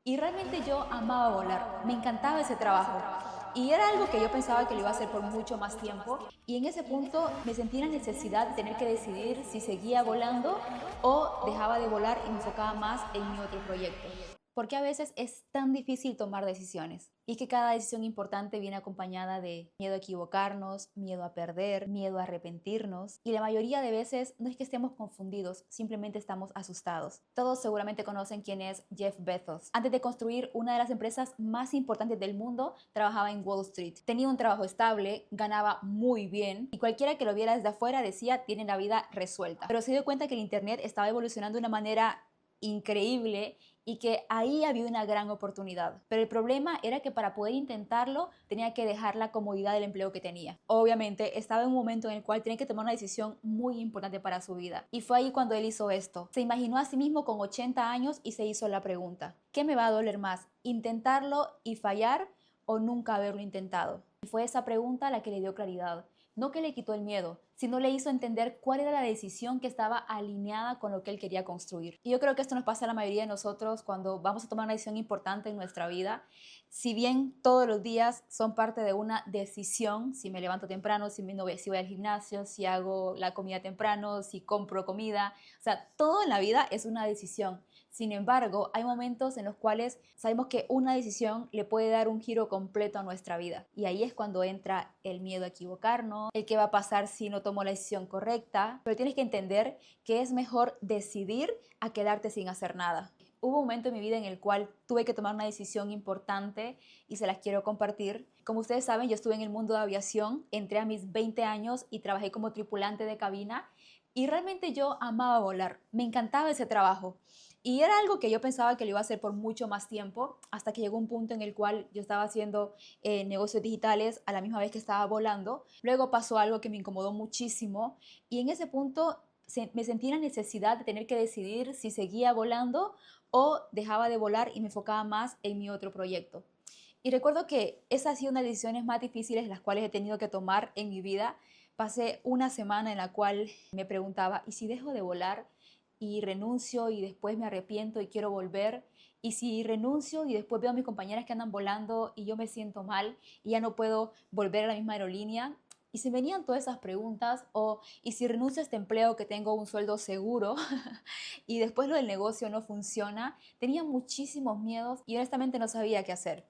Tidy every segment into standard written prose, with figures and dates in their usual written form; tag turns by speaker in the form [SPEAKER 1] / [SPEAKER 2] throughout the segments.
[SPEAKER 1] Y realmente yo amaba volar, me encantaba ese trabajo. Y era algo que yo pensaba que lo iba a hacer por mucho más tiempo. Y en ese punto me sentí la necesidad de tener que decidir si seguía volando o dejaba de volar y me enfocaba más en mi otro proyecto. Porque a veces es tan difícil tomar decisiones y que cada decisión importante viene acompañada de miedo a equivocarnos, miedo a perder, miedo a arrepentirnos. Y la mayoría de veces no es que estemos confundidos, simplemente estamos asustados. Todos seguramente conocen quién es Jeff Bezos. Antes de construir una de las empresas más importantes del mundo, trabajaba en Wall Street. Tenía un trabajo estable, ganaba muy bien y cualquiera que lo viera desde afuera decía tiene la vida resuelta. Pero se dio cuenta que el Internet estaba evolucionando de una manera increíble y que ahí había una gran oportunidad. Pero el problema era que para poder intentarlo tenía que dejar la comodidad del empleo que tenía. Obviamente estaba en un momento en el cual tenía que tomar una decisión muy importante para su vida. Y fue ahí cuando él hizo esto. Se imaginó a sí mismo con 80 años y se hizo la pregunta: ¿qué me va a doler más? ¿Intentarlo y fallar o nunca haberlo intentado? Y fue esa pregunta la que le dio claridad. No que le quitó el miedo, sino le hizo entender cuál era la decisión que estaba alineada con lo que él quería construir. Y yo creo que esto nos pasa a la mayoría de nosotros cuando vamos a tomar una decisión importante en nuestra vida. Si bien todos los días son parte de una decisión, si me levanto temprano, si voy al gimnasio, si hago la comida temprano, si compro comida, o sea, todo en la vida es una decisión. Sin embargo, hay momentos en los cuales sabemos que una decisión le puede dar un giro completo a nuestra vida. Y ahí es cuando entra el miedo a equivocarnos, el qué va a pasar si no tomo la decisión correcta. Pero tienes que entender que es mejor decidir a quedarte sin hacer nada. Hubo un momento en mi vida en el cual tuve que tomar una decisión importante y se las quiero compartir. Como ustedes saben, yo estuve en el mundo de aviación, entré a mis 20 años y trabajé como tripulante de cabina y realmente yo amaba volar, me encantaba ese trabajo. Y era algo que yo pensaba que lo iba a hacer por mucho más tiempo, hasta que llegó un punto en el cual yo estaba haciendo negocios digitales a la misma vez que estaba volando. Luego pasó algo que me incomodó muchísimo y en ese punto me sentí la necesidad de tener que decidir si seguía volando o dejaba de volar y me enfocaba más en mi otro proyecto. Y recuerdo que esa ha sido una de las decisiones más difíciles las cuales he tenido que tomar en mi vida. Pasé una semana en la cual me preguntaba, ¿y si dejo de volar y renuncio y después me arrepiento y quiero volver? ¿Y si renuncio y después veo a mis compañeras que andan volando y yo me siento mal y ya no puedo volver a la misma aerolínea? Y se venían todas esas preguntas, o ¿y si renuncio a este empleo que tengo un sueldo seguro y después lo del negocio no funciona? Tenía muchísimos miedos y honestamente no sabía qué hacer.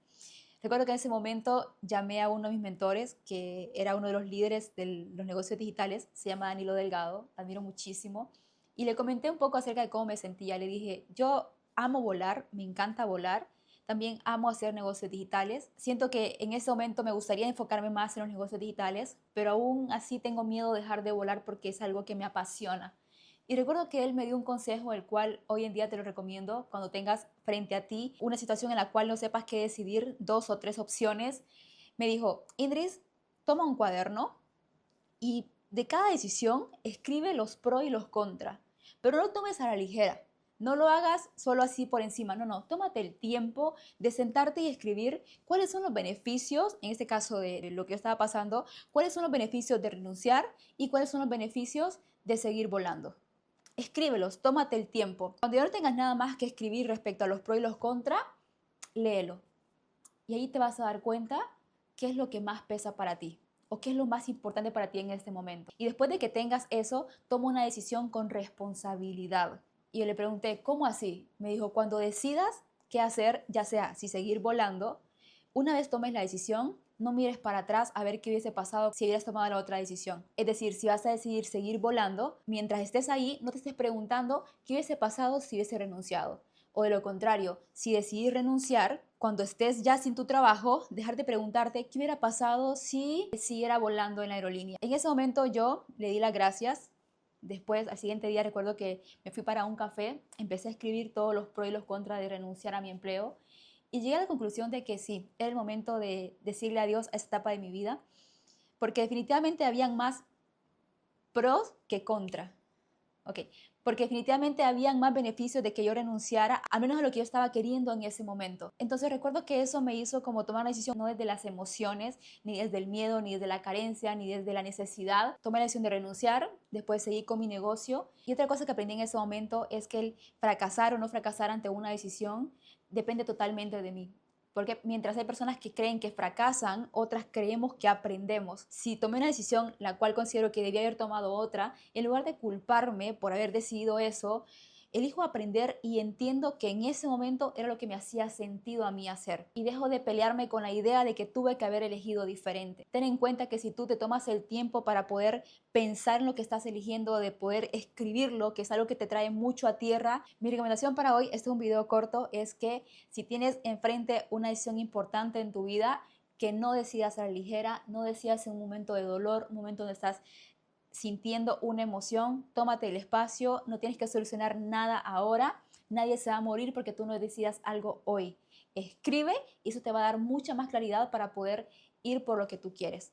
[SPEAKER 1] Recuerdo que en ese momento llamé a uno de mis mentores, que era uno de los líderes de los negocios digitales, se llama Danilo Delgado, admiro muchísimo, y le comenté un poco acerca de cómo me sentía. Le dije, yo amo volar, me encanta volar, también amo hacer negocios digitales. Siento que en ese momento me gustaría enfocarme más en los negocios digitales, pero aún así tengo miedo de dejar de volar porque es algo que me apasiona. Y recuerdo que él me dio un consejo, el cual hoy en día te lo recomiendo cuando tengas frente a ti una situación en la cual no sepas qué decidir, dos o tres opciones. Me dijo, Indris, toma un cuaderno y de cada decisión escribe los pros y los contras, pero no tomes a la ligera. No lo hagas solo así por encima, no, no, tómate el tiempo de sentarte y escribir cuáles son los beneficios, en este caso de lo que yo estaba pasando, cuáles son los beneficios de renunciar y cuáles son los beneficios de seguir volando. Escríbelos, tómate el tiempo. Cuando ya no tengas nada más que escribir respecto a los pros y los contras, léelo. Y ahí te vas a dar cuenta qué es lo que más pesa para ti o qué es lo más importante para ti en este momento. Y después de que tengas eso, toma una decisión con responsabilidad. Y yo le pregunté, ¿cómo así? Me dijo, cuando decidas qué hacer, ya sea si seguir volando, una vez tomes la decisión, no mires para atrás a ver qué hubiese pasado si hubieras tomado la otra decisión. Es decir, si vas a decidir seguir volando, mientras estés ahí, no te estés preguntando qué hubiese pasado si hubiese renunciado. O de lo contrario, si decidís renunciar, cuando estés ya sin tu trabajo, dejar de preguntarte qué hubiera pasado si siguiera volando en la aerolínea. En ese momento yo le di las gracias. Después, al siguiente día, recuerdo que me fui para un café, empecé a escribir todos los pros y los contras de renunciar a mi empleo y llegué a la conclusión de que sí, era el momento de decirle adiós a esta etapa de mi vida, porque definitivamente habían más pros que contra. Ok, porque definitivamente habían más beneficios de que yo renunciara, al menos a lo que yo estaba queriendo en ese momento. Entonces recuerdo que eso me hizo como tomar una decisión no desde las emociones, ni desde el miedo, ni desde la carencia, ni desde la necesidad. Tomé la decisión de renunciar, después seguí con mi negocio. Y otra cosa que aprendí en ese momento es que el fracasar o no fracasar ante una decisión depende totalmente de mí. Porque mientras hay personas que creen que fracasan, otras creemos que aprendemos. Si tomé una decisión la cual considero que debía haber tomado otra, en lugar de culparme por haber decidido eso, elijo aprender y entiendo que en ese momento era lo que me hacía sentido a mí hacer. Y dejo de pelearme con la idea de que tuve que haber elegido diferente. Ten en cuenta que si tú te tomas el tiempo para poder pensar en lo que estás eligiendo, de poder escribirlo, que es algo que te trae mucho a tierra, mi recomendación para hoy, este es un video corto, es que si tienes enfrente una decisión importante en tu vida, que no decidas a la ligera, no decidas en un momento de dolor, un momento donde estás sintiendo una emoción, tómate el espacio, no tienes que solucionar nada ahora, nadie se va a morir porque tú no decidas algo hoy. Escribe y eso te va a dar mucha más claridad para poder ir por lo que tú quieres.